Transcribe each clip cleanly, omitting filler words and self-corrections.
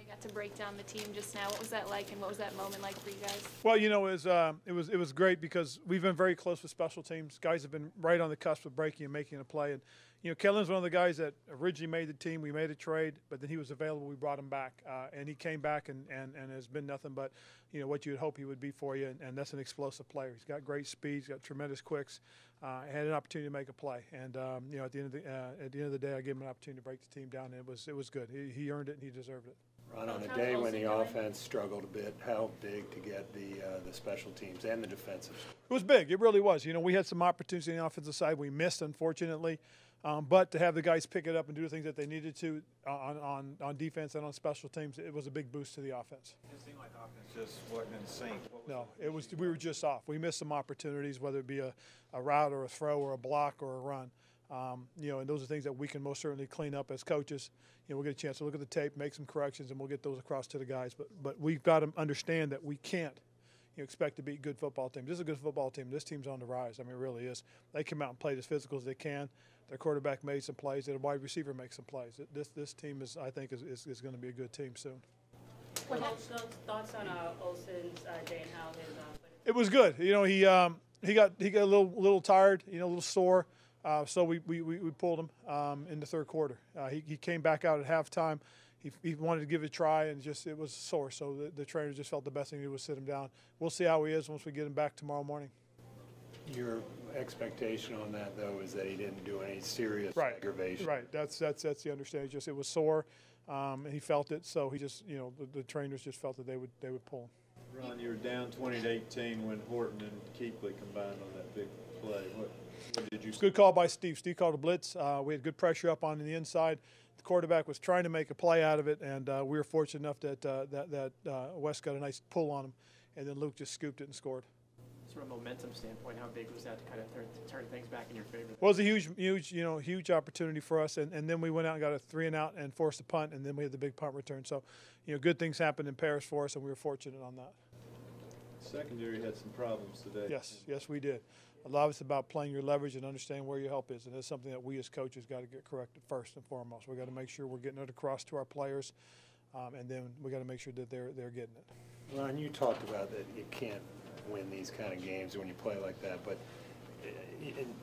got to break down the team just now. What was that like, and what was that moment like for you guys? Well, you know, it was great because we've been very close with special teams. Guys have been right on the cusp of breaking and making a play. And you know, Kellen's one of the guys that originally made the team. We made a trade, but then he was available. We brought him back, and he came back and has been nothing but you know what you would hope he would be for you. And that's an explosive player. He's got great speed. He's got tremendous quicks. Had an opportunity to make a play, and you know, at the end of the day, I gave him an opportunity to break the team down, and it was good. He earned it, and he deserved it. Ron, on a day when the offense struggled a bit, how big to get the special teams and the defensive? It was big. It really was. You know, we had some opportunities on the offensive side. We missed, unfortunately. But to have the guys pick it up and do the things that they needed to on defense and on special teams, it was a big boost to the offense. It seemed like the offense just wasn't in sync. No, we were just off. We missed some opportunities, whether it be a route or a throw or a block or a run. You know, and those are things that we can most certainly clean up as coaches. You know, we'll get a chance to look at the tape, make some corrections, and we'll get those across to the guys. But we've got to understand that we can't expect to beat good football teams. This is a good football team. This team's on the rise. I mean, it really is. They come out and played as physical as they can. Their quarterback made some plays. Their wide receiver makes some plays. This team is, I think, is going to be a good team soon. What thoughts on Olsen's day and how his It was good. You know, he got a little tired. You know, a little sore. So we pulled him in the third quarter. He came back out at halftime. He wanted to give it a try, and it was sore. So the trainer just felt the best thing to do was sit him down. We'll see how he is once we get him back tomorrow morning. Your expectation on that, though, is that he didn't do any serious aggravation. Right. That's the understanding. It was sore, and he felt it. So he just, you know, the trainers just felt that they would pull him. Ron, you were down 20-18 when Horton and Keekley combined on that big play. What did you see? Good call by Steve. Steve called a blitz. We had good pressure up on the inside. The quarterback was trying to make a play out of it, and we were fortunate enough that West got a nice pull on him, and then Luke just scooped it and scored. From a momentum standpoint, how big was that to kind of turn things back in your favor? Well, it was a huge opportunity for us, and then we went out and got a 3-and-out and forced a punt, and then we had the big punt return. So, you know, good things happened in Paris for us, and we were fortunate on that. Secondary had some problems today. Yes, we did. A lot of it's about playing your leverage and understanding where your help is, and that's something that we as coaches got to get corrected first and foremost. We got to make sure we're getting it across to our players, and then we got to make sure that they're getting it. Ron, you talked about that you can't win these kind of games when you play like that, but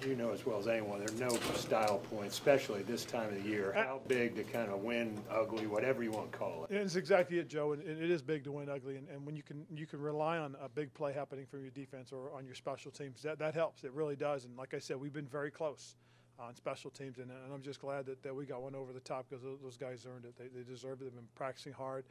you know as well as anyone, there are no style points, especially this time of the year. How big to kind of win ugly, whatever you want to call it. And it's exactly it, Joe. And it is big to win ugly. And when you can rely on a big play happening from your defense or on your special teams, that helps. It really does. And like I said, we've been very close on special teams, and I'm just glad that we got one over the top because those guys earned it. They deserve it. They've been practicing hard.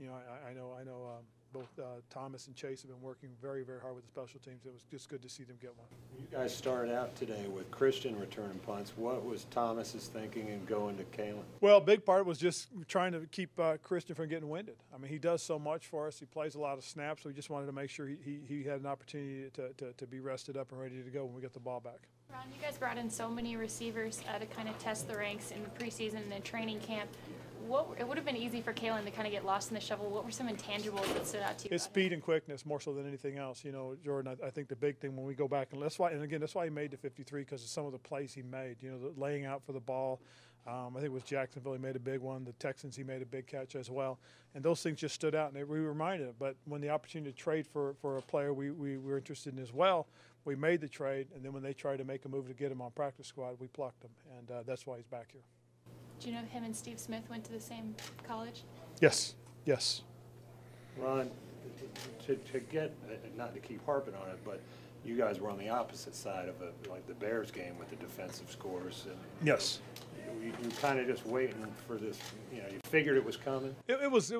You know, I know. Both Thomas and Chase have been working very, very hard with the special teams. It was just good to see them get one. You guys started out today with Christian returning punts. What was Thomas's thinking in going to Kalen? Well, a big part was just trying to keep Christian from getting winded. I mean, he does so much for us. He plays a lot of snaps, so we just wanted to make sure he had an opportunity to be rested up and ready to go when we get the ball back. Ron, you guys brought in so many receivers to kind of test the ranks in the preseason and in training camp. It would have been easy for Kalen to kind of get lost in the shuffle. What were some intangibles that stood out to you? His speed and quickness more so than anything else. You know, Jordan, I think the big thing when we go back, and that's why he made the 53 because of some of the plays he made. You know, the laying out for the ball. I think it was Jacksonville he made a big one. The Texans he made a big catch as well. And those things just stood out, and we were reminded of. But when the opportunity to trade for a player we were interested in as well, we made the trade. And then when they tried to make a move to get him on practice squad, we plucked him. And that's why he's back here. Do you know him and Steve Smith went to the same college? Yes. Ron, to get, not to keep harping on it, but you guys were on the opposite side of like the Bears game with the defensive scores. And yes. You kind of just waiting for this, you know, you figured it was coming? It was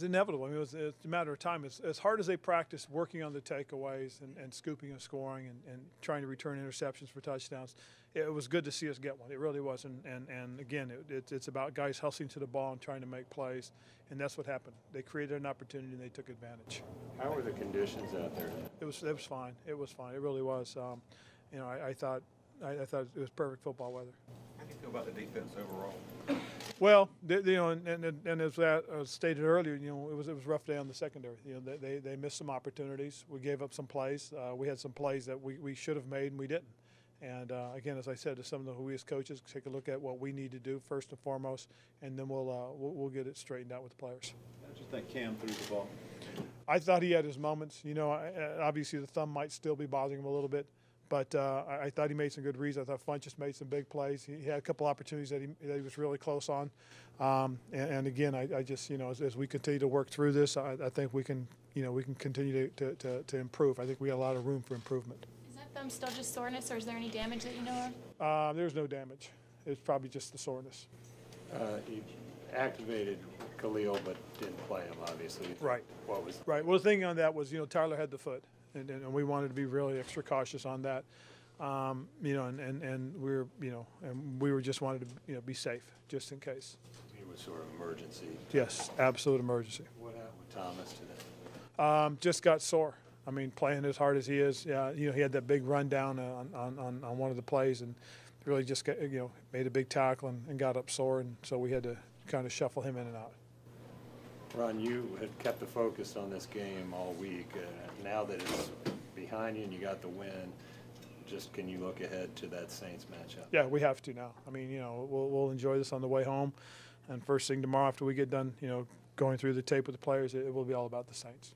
inevitable. I mean, it's a matter of time. As hard as they practiced working on the takeaways and scooping and scoring and trying to return interceptions for touchdowns, it was good to see us get one. It really was. And again, it's about guys hustling to the ball and trying to make plays, and that's what happened. They created an opportunity and they took advantage. How were the conditions out there? It was fine. It was fine. It really was. You know, I thought it was perfect football weather. How do you feel about the defense overall? Well, you know, and as that stated earlier, you know, it was a rough day on the secondary. You know, they missed some opportunities. We gave up some plays. We had some plays that we should have made and we didn't. And again, as I said to some of the we as coaches, take a look at what we need to do first and foremost, and then we'll get it straightened out with the players. How did you think Cam threw the ball? I thought he had his moments. You know, obviously the thumb might still be bothering him a little bit, but I thought he made some good reads. I thought Funchess made some big plays. He had a couple opportunities that he was really close on. And again, I just, you know, as we continue to work through this, I think we can continue to improve. I think we got a lot of room for improvement. Is that thumb still just soreness, or is there any damage that you know of? There's no damage. It's probably just the soreness. You activated Khalil, but didn't play him, obviously. Right. What was Right. Well, the thing on that was, you know, Tyler had the foot, and we wanted to be really extra cautious on that. You know, and we were just wanted to, you know, be safe just in case. he was sort of emergency? Yes, absolute emergency. What happened with Thomas today? Just got sore. I mean, playing as hard as he is, yeah, you know, he had that big run down on one of the plays and really just got, you know, made a big tackle and got up sore, and so we had to kind of shuffle him in and out. Ron, you had kept the focus on this game all week. Now that it's behind you and you got the win, just can you look ahead to that Saints matchup? Yeah, we have to now. I mean, you know, we'll enjoy this on the way home, and first thing tomorrow after we get done, you know, going through the tape with the players, it will be all about the Saints.